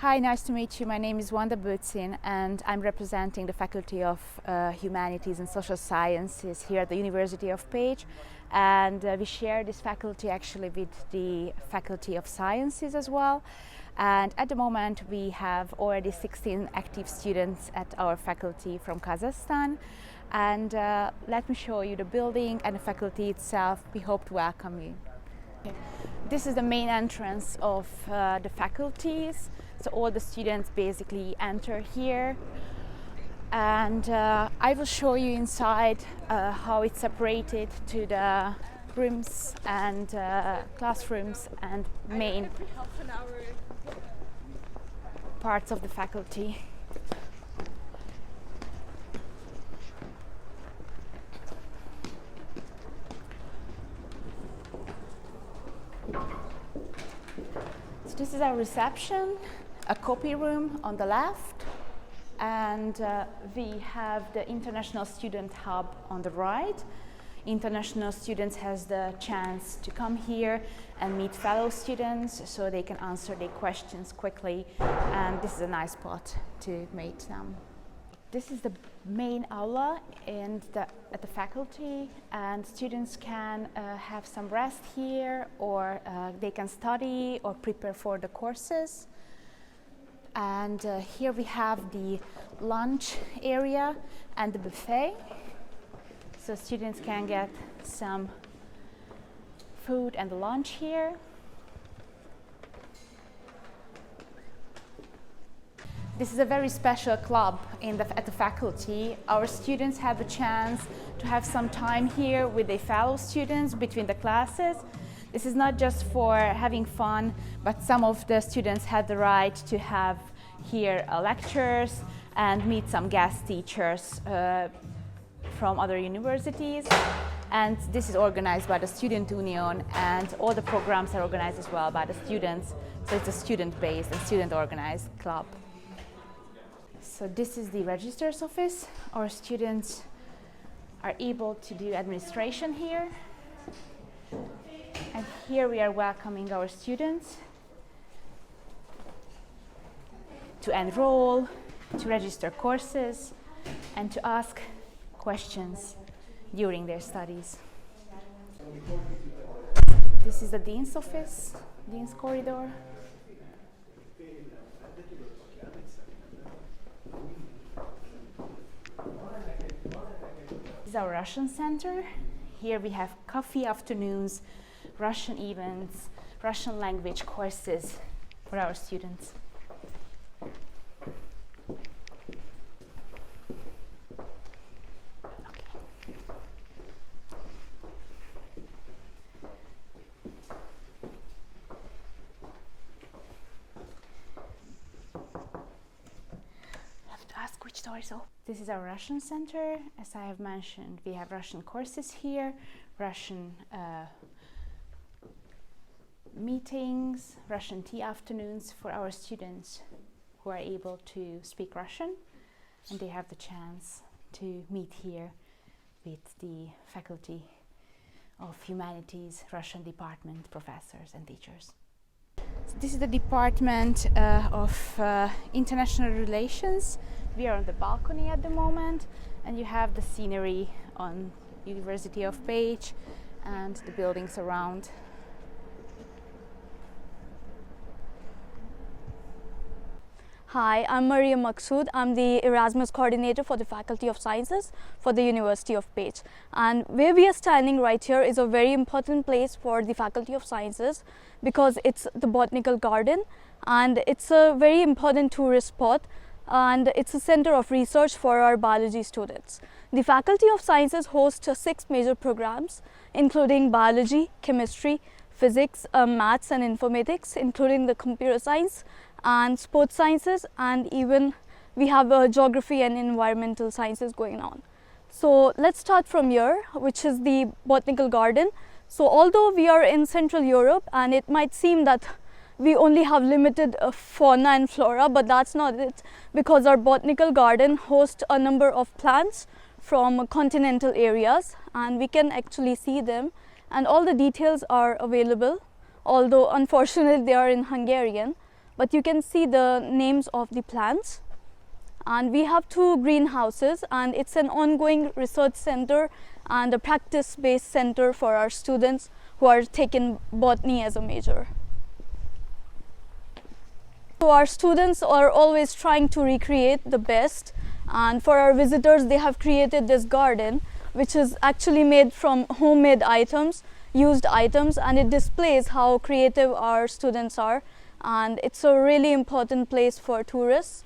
Hi, nice to meet you. My name is Wanda Butsin and I'm representing the Faculty of Humanities and Social Sciences here at the University of Pech. And we share this faculty actually with the Faculty of Sciences as well. And at the moment we have already 16 active students at our faculty from Kazakhstan. And let me show you the building and the faculty itself. We hope to welcome you. Okay. This is the main entrance of the faculties. So all the students basically enter here, and I will show you inside how it's separated to the rooms and classrooms and main parts of the faculty. So this is our reception. A copy room on the left, and we have the International Student Hub on the right. International students has the chance to come here and meet fellow students so they can answer their questions quickly, and this is a nice spot to meet them. This is the main aula at the faculty, and students can have some rest here, or they can study or prepare for the courses. And here we have the lunch area and the buffet, so students can get some food and lunch here. This is a very special club at the faculty. Our students have the chance to have some time here with their fellow students between the classes. This is not just for having fun, but some of the students had the right to have here lectures and meet some guest teachers from other universities. And this is organized by the Student Union, and all the programs are organized as well by the students. So it's a student-based and student-organized club. So this is the registrar's office. Our students are able to do administration here. And here we are welcoming our students to enroll, to register courses, and to ask questions during their studies. This is the Dean's office, Dean's corridor. This is our Russian center. Here we have coffee afternoons, Russian events, Russian language courses for our students. So this is our Russian center. As I have mentioned, we have Russian courses here, Russian meetings, Russian tea afternoons for our students who are able to speak Russian, and they have the chance to meet here with the Faculty of Humanities Russian department professors and teachers. So this is the Department of International Relations. We are on the balcony at the moment, and you have the scenery on University of Pech and the buildings around. Hi, I'm Maria Maqsood. I'm the Erasmus coordinator for the Faculty of Sciences for the University of Pech. And where we are standing right here is a very important place for the Faculty of Sciences because it's the botanical garden, and it's a very important tourist spot, and it's a center of research for our biology students. The Faculty of Sciences hosts 6 major programs, including biology, chemistry, physics, maths and informatics, including the computer science and sports sciences, and even we have geography and environmental sciences going on. So let's start from here, which is the botanical garden. So although we are in Central Europe and it might seem that we only have limited fauna and flora, but that's not it, because our botanical garden hosts a number of plants from continental areas, and we can actually see them, and all the details are available, although unfortunately they are in Hungarian. but you can see the names of the plants. And we have 2 greenhouses, and it's an ongoing research center and a practice-based center for our students who are taking botany as a major. So our students are always trying to recreate the best, and for our visitors they have created this garden which is actually made from homemade items, used items, and it displays how creative our students are, and it's a really important place for tourists.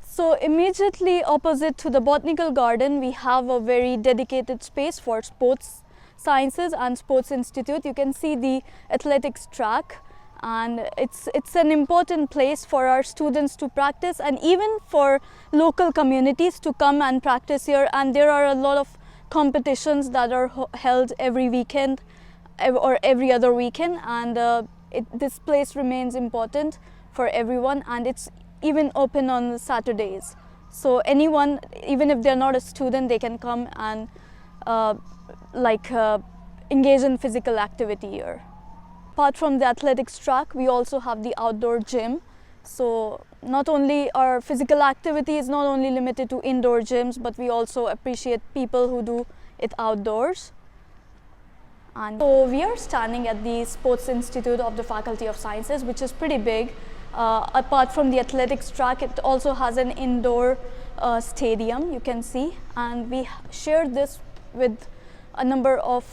So immediately opposite to the botanical garden, we have a very dedicated space for sports sciences and sports institute. You can see the athletics track, and it's an important place for our students to practice, and even for local communities to come and practice here. And there are a lot of competitions that are held every weekend or every other weekend, and this place remains important for everyone, and it's even open on Saturdays. So anyone, even if they're not a student, they can come and engage in physical activity here. Apart from the athletics track, we also have the outdoor gym. So not only our physical activity is not only limited to indoor gyms, but we also appreciate people who do it outdoors. And so we are standing at the Sports Institute of the Faculty of Sciences, which is pretty big. Apart from the athletics track, it also has an indoor stadium, you can see, and we share this with a number of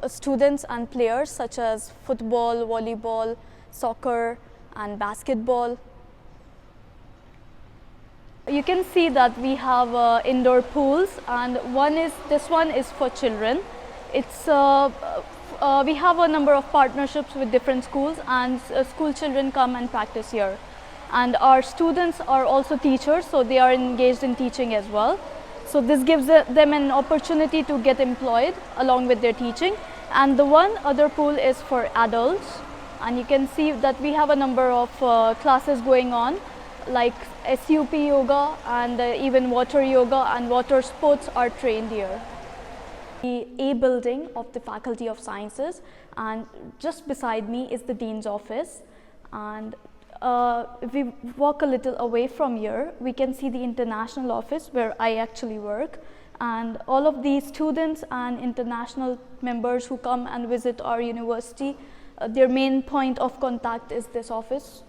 students and players such as football, volleyball, soccer and basketball. You can see that we have indoor pools, and this one is for children. It's we have a number of partnerships with different schools, and school children come and practice here. And our students are also teachers, so they are engaged in teaching as well. So this gives them an opportunity to get employed along with their teaching. And the other pool is for adults, and you can see that we have a number of classes going on, like SUP yoga and even water yoga and water sports are trained here. The A building of the Faculty of Sciences, and just beside me is the Dean's office, and if we walk a little away from here, we can see the international office where I actually work, and all of the students and international members who come and visit our university, their main point of contact is this office.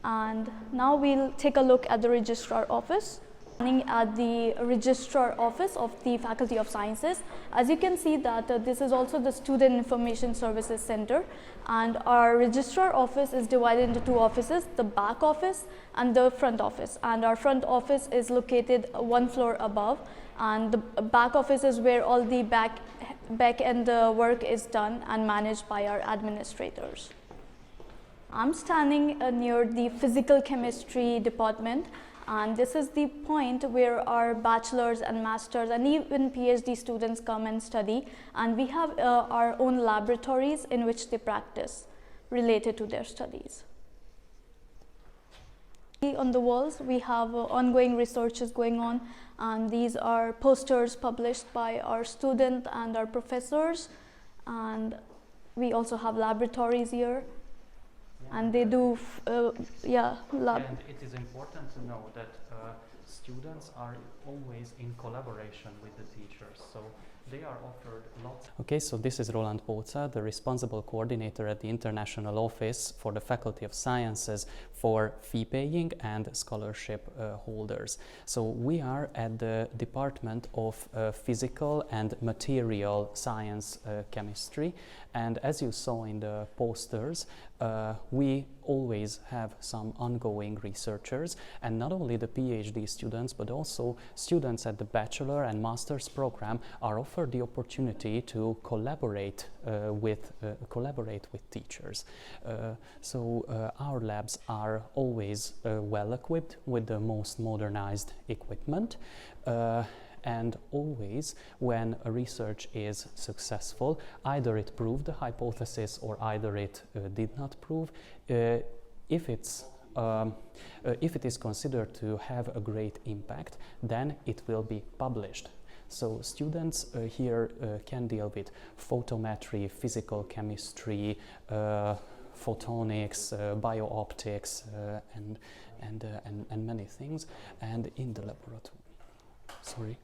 And now we'll take a look at the registrar office. At the registrar office of the Faculty of Sciences, as you can see that this is also the Student Information Services Center, and our registrar office is divided into 2 offices, the back office and the front office, and our front office is located 1 floor above, and the back office is where all the back end work is done and managed by our administrators. I'm standing near the physical chemistry department, and this is the point where our bachelor's and master's and even PhD students come and study, and we have our own laboratories in which they practice related to their studies. On the walls we have ongoing researches going on, and these are posters published by our students and our professors, and we also have laboratories here. And they do, lab. And it is important to know that students are always in collaboration with the teachers, so they are offered lots. Okay, so this is Roland Póca, the responsible coordinator at the International Office for the Faculty of Sciences for fee paying and scholarship holders. So we are at the Department of Physical and Material Science Chemistry, and as you saw in the posters, we always have some ongoing researchers, and not only the PhD students but also students at the bachelor and master's program are offered the opportunity to collaborate with teachers. So our labs are always well equipped with the most modernized equipment. And always when a research is successful, either it proved the hypothesis or either it did not prove, if it is considered to have a great impact, then it will be published. So students here can deal with photometry, physical chemistry, photonics, biooptics, and many things. And in the laboratory,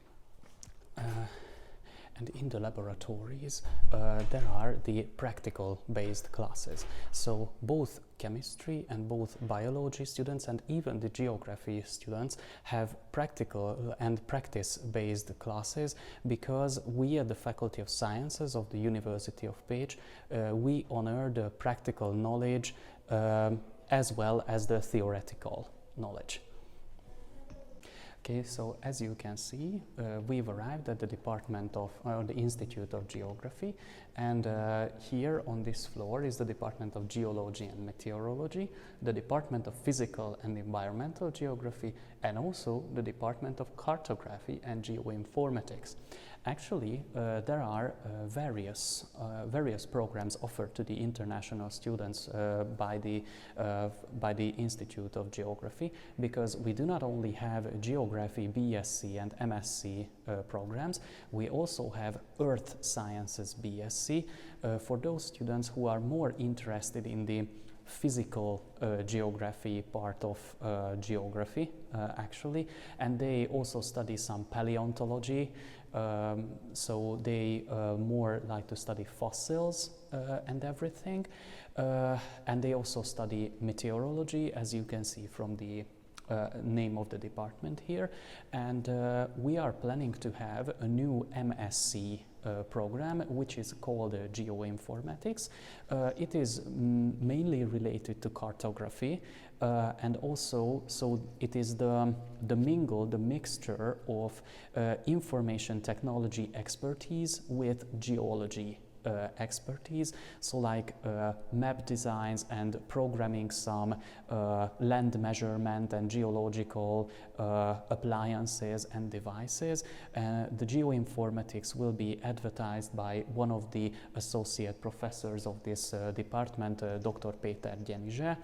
and in the laboratories, there are the practical-based classes. So both chemistry and both biology students and even the geography students have practical and practice-based classes, because we at the Faculty of Sciences of the University of Pech, we honor the practical knowledge as well as the theoretical knowledge. Okay, so as you can see, we've arrived at the department of the Institute of Geography, and here on this floor is the Department of Geology and Meteorology, the Department of Physical and Environmental Geography, and also the Department of Cartography and Geoinformatics. Actually, there are various programs offered to the international students by the Institute of Geography, because we do not only have Geography BSc and MSc programs, we also have Earth Sciences BSc for those students who are more interested in the physical geography part of geography, actually, and they also study some paleontology. So they more like to study fossils and everything, and they also study meteorology, as you can see from the name of the department here, and we are planning to have a new MSc program, which is called Geoinformatics. It is mainly related to cartography, and also so it is the mixture of information technology expertise with geology expertise, so like map designs and programming some land measurement and geological appliances and devices. The geoinformatics will be advertised by one of the associate professors of this department, Dr. Péter Gyenizse.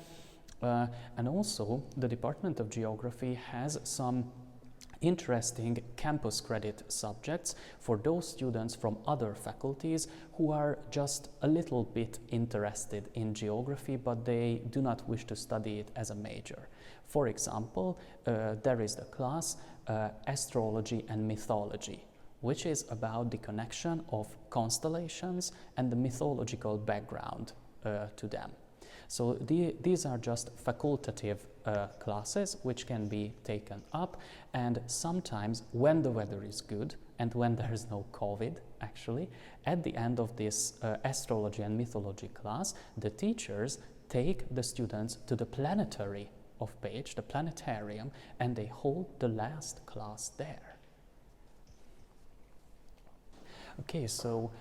And also the Department of Geography has some interesting campus credit subjects for those students from other faculties who are just a little bit interested in geography, but they do not wish to study it as a major. For example, there is the class Astrology and Mythology, which is about the connection of constellations and the mythological background to them. So these are just facultative classes which can be taken up, and sometimes when the weather is good and when there is no COVID, actually, at the end of this astrology and mythology class, the teachers take the students to the planetary of Pech, the planetarium, and they hold the last class there. Okay, so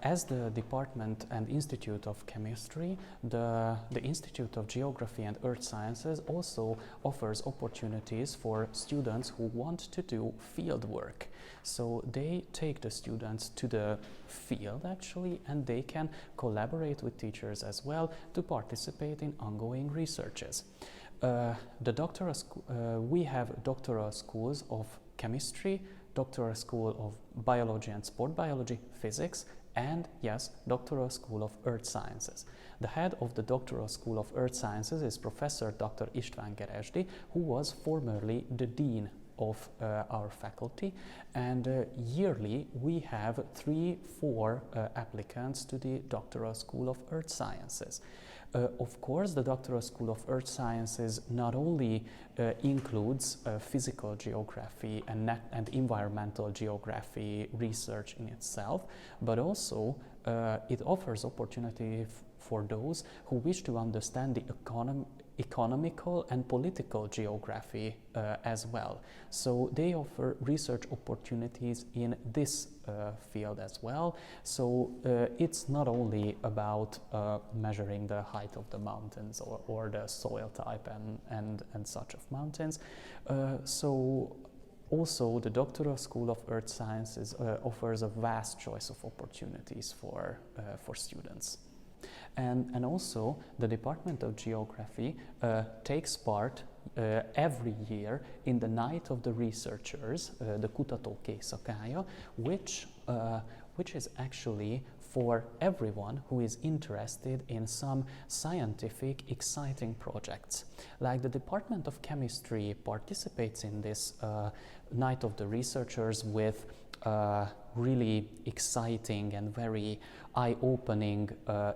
as the Department and Institute of Chemistry, the Institute of Geography and Earth Sciences also offers opportunities for students who want to do field work. So they take the students to the field, actually, and they can collaborate with teachers as well to participate in ongoing researches. We have doctoral schools of chemistry, doctoral school of biology and sport biology, physics, and yes, doctoral school of earth sciences. The head of the doctoral school of earth sciences is Professor Dr. István Geresdi, who was formerly the dean of our faculty, and yearly we have 3-4 applicants to the doctoral school of earth sciences. Of course, the doctoral school of earth sciences not only includes physical geography and environmental geography research in itself, but also it offers opportunity for those who wish to understand the economical and political geography as well. So they offer research opportunities in this field as well. So it's not only about measuring the height of the mountains or the soil type and such of mountains. So also the doctoral school of earth sciences offers a vast choice of opportunities for students. And also the Department of Geography takes part every year in the Night of the Researchers, the Kutatók éjszakája, which is actually for everyone who is interested in some scientific, exciting projects. Like the Department of Chemistry participates in this Night of the Researchers with really exciting and very eye-opening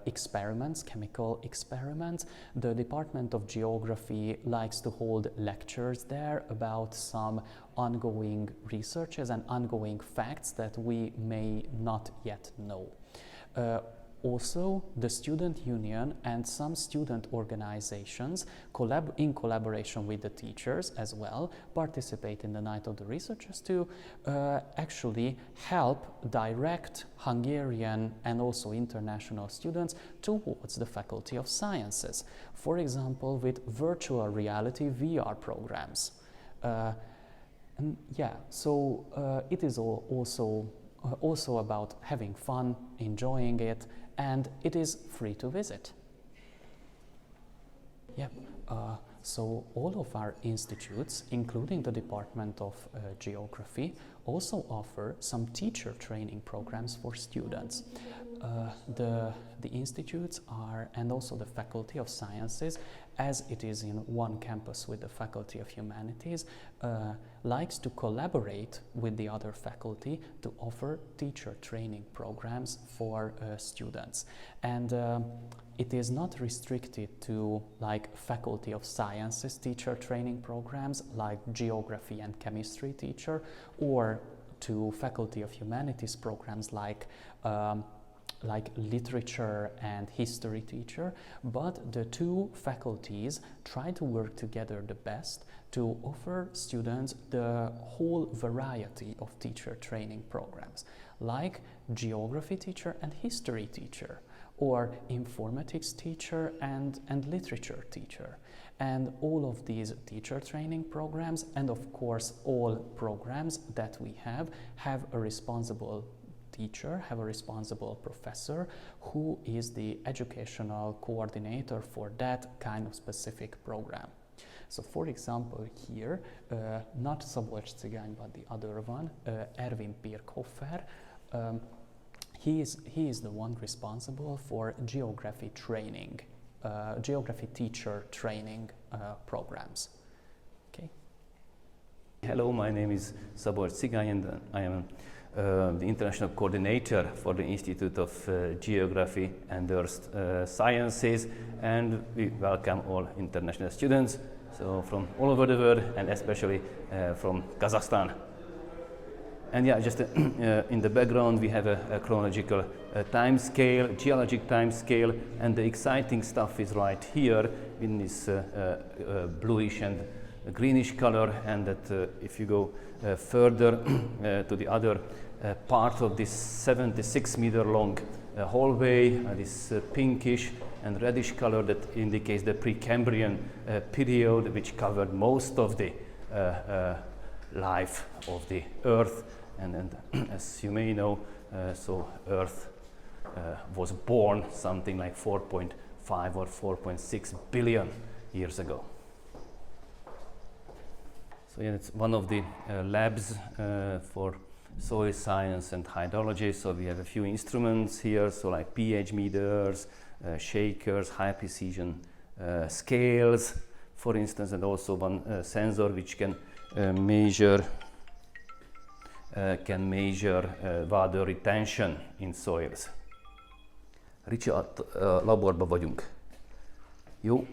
experiments, chemical experiments. The Department of Geography likes to hold lectures there about some ongoing researches and ongoing facts that we may not yet know. Also, the student union and some student organizations, in collaboration with the teachers as well, participate in the Night of the Researchers to actually help direct Hungarian and also international students towards the Faculty of Sciences. For example, with virtual reality VR programs. And yeah, so it is also about having fun, enjoying it, and it is free to visit. Yep. So all of our institutes, including the Department of Geography, also offer some teacher training programs for students. The institutes are, and also the Faculty of Sciences, as it is in one campus with the Faculty of Humanities, likes to collaborate with the other faculty to offer teacher training programs for students. And it is not restricted to like Faculty of Sciences teacher training programs like Geography and Chemistry teacher, or to Faculty of Humanities programs like literature and history teacher, but the two faculties try to work together the best to offer students the whole variety of teacher training programs, like geography teacher and history teacher, or informatics teacher and literature teacher. And all of these teacher training programs, and of course all programs that we have a responsible teacher, have a responsible professor who is the educational coordinator for that kind of specific program. So for example here, not Szabolcs Cigány but the other one, Erwin Pirkhofer, he is the one responsible for geography training, geography teacher training programs. Okay. Hello, my name is Szabolcs Cigány and I am the international coordinator for the Institute of Geography and Earth Sciences, and we welcome all international students, so from all over the world and especially from Kazakhstan. And yeah, just in the background we have a chronological time scale, geologic time scale, and the exciting stuff is right here in this bluish and greenish color, and that if you go further to the other part of this 76-meter long hallway, this pinkish and reddish color that indicates the Precambrian period, which covered most of the life of the Earth. And as you may know, so Earth was born something like 4.5 or 4.6 billion years ago. So yeah, it's one of the labs for soil science and hydrology. So we have a few instruments here, so like pH meters, shakers, high precision scales, for instance, and also one sensor which can measure water retention in soils. Ricsi, laborba vagyunk. Jó?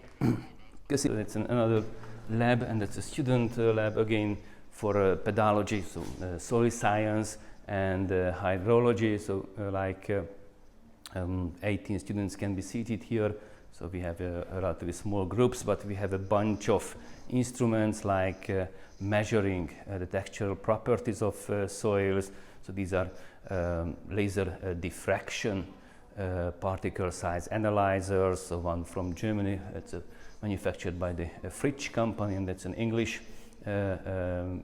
Köszönöm. It's another lab, and it's a student lab again for pedology, so soil science and hydrology. So 18 students can be seated here. So we have relatively small groups, but we have a bunch of instruments like measuring the textural properties of soils. So these are laser diffraction particle size analyzers. So one from Germany, it's manufactured by the Fritsch company, and that's an English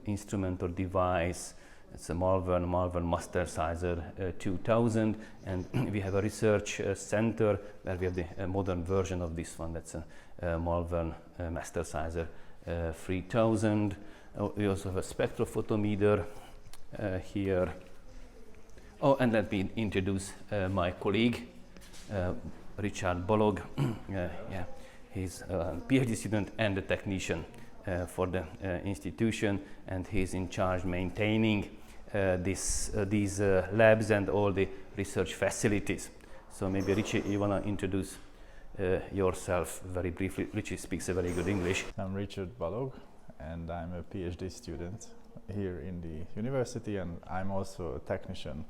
instrument or device. It's a Malvern Mastersizer 2000, and we have a research center where we have the modern version of this one. That's a Malvern Mastersizer 3000. We also have a spectrophotometer here. Oh, and let me introduce my colleague, Richard Balog. Yeah, he's a PhD student and a technician for the institution, and he's in charge maintaining these labs and all the research facilities. So maybe Richie, you want to introduce yourself very briefly. Richie speaks a very good English. I'm Richard Balog, and I'm a PhD student here in the university, and I'm also a technician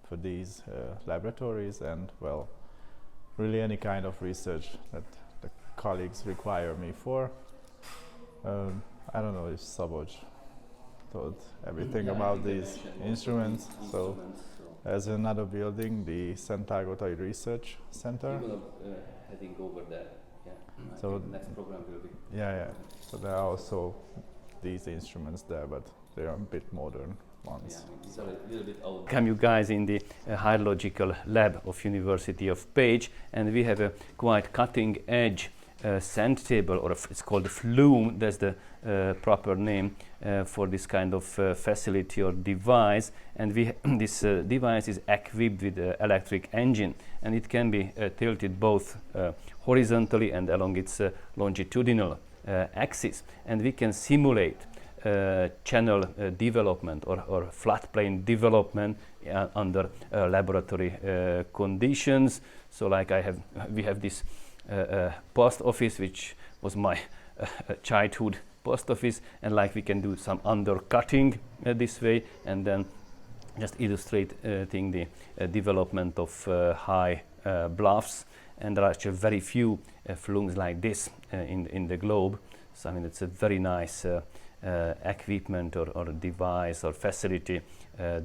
for these laboratories and, well, really any kind of research that the colleagues require me for. I don't know if Szabolcs told everything about these instruments. So there's another building, the Szentárgotai Research Center. We're heading over there. Yeah. So the next program will be. yeah. So there are also these instruments there, but they are a bit modern ones. Yeah, these are a little bit old. Come you guys in the hydrological lab of University of Pech, and we have a quite cutting edge sand table, or it's called a flume. That's the proper name for this kind of facility or device. And this device is equipped with an electric engine, and it can be tilted both horizontally and along its longitudinal axis. And we can simulate channel development or floodplain development under laboratory conditions. So, like we have this post office, which was my childhood post office, and like we can do some undercutting this way, and then just illustrating the development of high bluffs. And there are actually very few flumes like this in the globe. So I mean, it's a very nice equipment or device or facility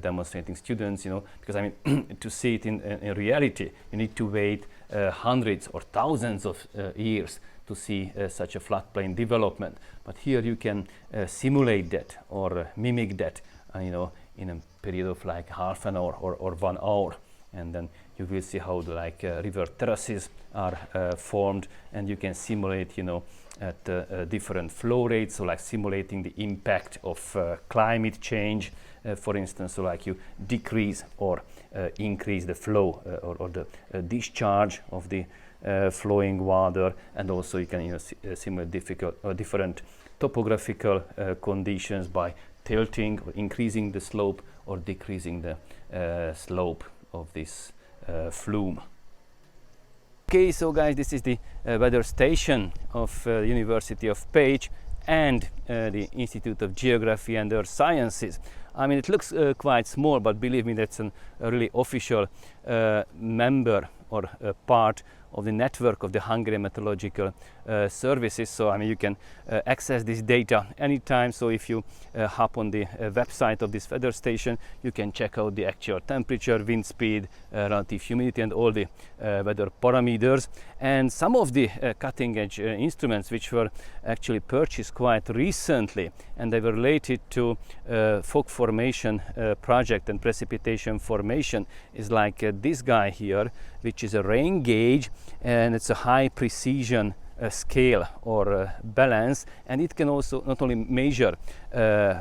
demonstrating students, because I mean, to see it in reality, you need to wait hundreds or thousands of years to see such a floodplain development. But here you can simulate that or mimic that, in a period of like half an hour or 1 hour. And then you will see how the river terraces are formed, and you can simulate, at different flow rates, so like simulating the impact of climate change, for instance, so like you decrease or increase the flow or the discharge of the flowing water, and also you can simulate different topographical conditions by tilting or increasing the slope or decreasing the slope of this flume. Okay, so guys, this is the weather station of University of Pech and the Institute of Geography and Earth Sciences. I mean, it looks quite small, but believe me, that's a really official member or part of the network of the Hungarian Meteorological Services. So I mean, you can access this data anytime. So if you hop on the website of this weather station, you can check out the actual temperature, wind speed, relative humidity, and all the weather parameters. And some of the cutting edge instruments which were actually purchased quite recently, and they were related to fog formation project and precipitation formation, is like this guy here, which is a rain gauge, and it's a high precision scale or balance, and it can also not only measure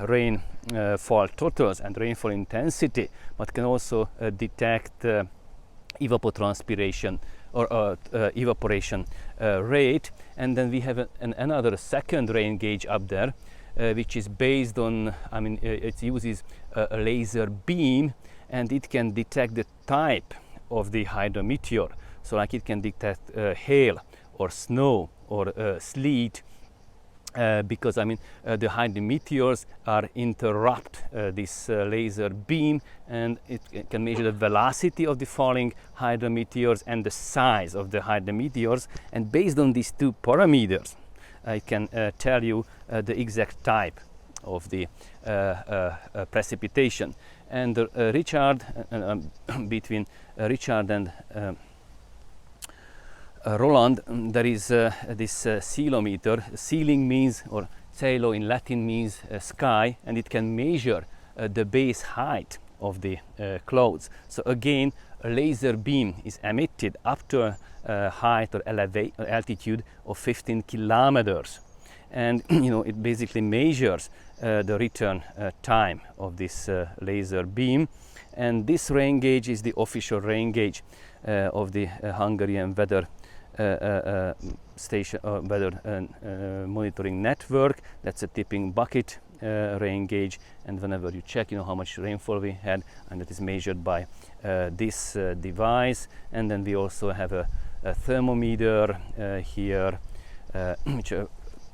rainfall totals and rainfall intensity, but can also detect evapotranspiration or evaporation rate. And then we have another second rain gauge up there, which is based on, I mean, it uses a laser beam, and it can detect the type of the hydrometeor. So like it can detect hail or snow or sleet, because I mean the hydrometeors are interrupt this laser beam, and it can measure the velocity of the falling hydrometeors and the size of the hydrometeors, and based on these two parameters I can tell you the exact type of the precipitation. And Richard, between Richard and Roland, there is this ceilometer. Ceiling means, or cielo in Latin means sky, and it can measure the base height of the clouds. So again, a laser beam is emitted up to a height or altitude of 15 kilometers, and it basically measures the return time of this laser beam. And this rain gauge is the official rain gauge of the Hungarian weather station, weather monitoring network. That's a tipping bucket rain gauge, and whenever you check, you know how much rainfall we had, and that is measured by this device. And then we also have a thermometer here, which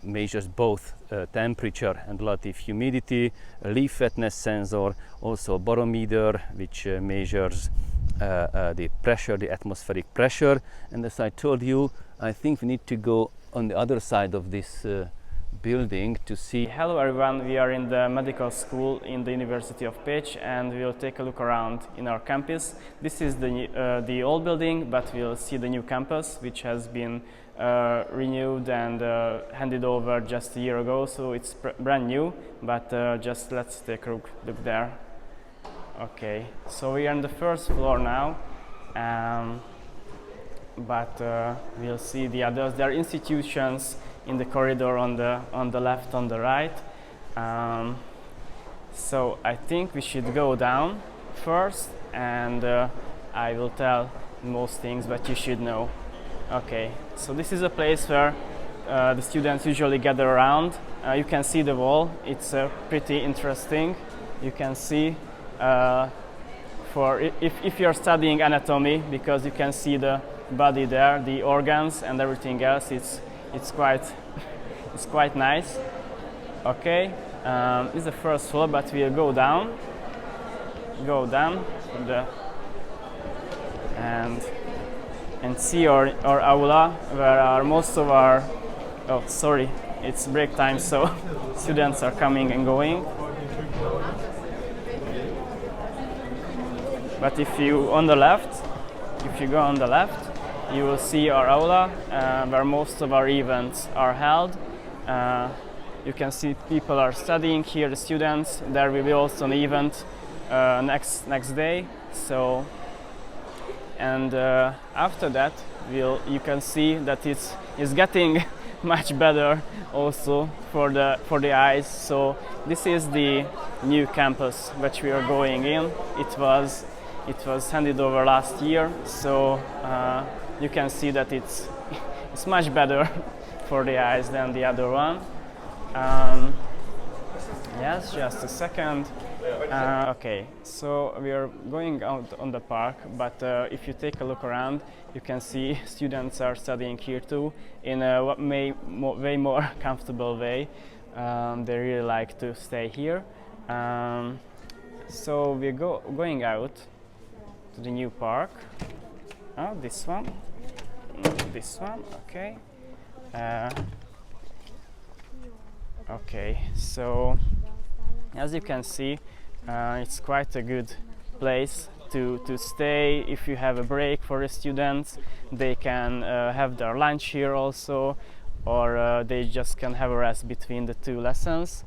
measures both temperature and relative humidity, a leaf wetness sensor, also a barometer which measures the pressure, the atmospheric pressure. And as I told you, I think we need to go on the other side of this building to see. Hello everyone, we are in the medical school in the University of Pech, and we'll take a look around in our campus. This is the old building, but we'll see the new campus, which has been renewed and handed over just a year ago, so it's brand new, but just let's take a look there. Okay, so we are on the first floor now, but we'll see the others. There are institutions in the corridor on the left, on the right. So I think we should go down first, and I will tell most things, but you should know. Okay, so this is a place where the students usually gather around. You can see the wall. It's pretty interesting. You can see for if you're studying anatomy, because you can see the body there, the organs and everything else. It's quite nice. Okay, this is the first floor, but we'll go down and see our aula, where are most of our, oh sorry, it's break time, so students are coming and going. But if you go on the left, you will see our aula, where most of our events are held. You can see people are studying here, the students. There will be also an event next day. So, and after that, you can see that it's getting much better also for the eyes. So this is the new campus which we are going in. It was handed over last year, so you can see that it's much better for the eyes than the other one. Yes, just a second. Okay, so we are going out on the park, but if you take a look around, you can see students are studying here too in a way more comfortable way. They really like to stay here. So we're going out to the new park. Oh, this one, okay. Okay, so as you can see, it's quite a good place to stay. If you have a break for the students, they can have their lunch here also, or they just can have a rest between the two lessons.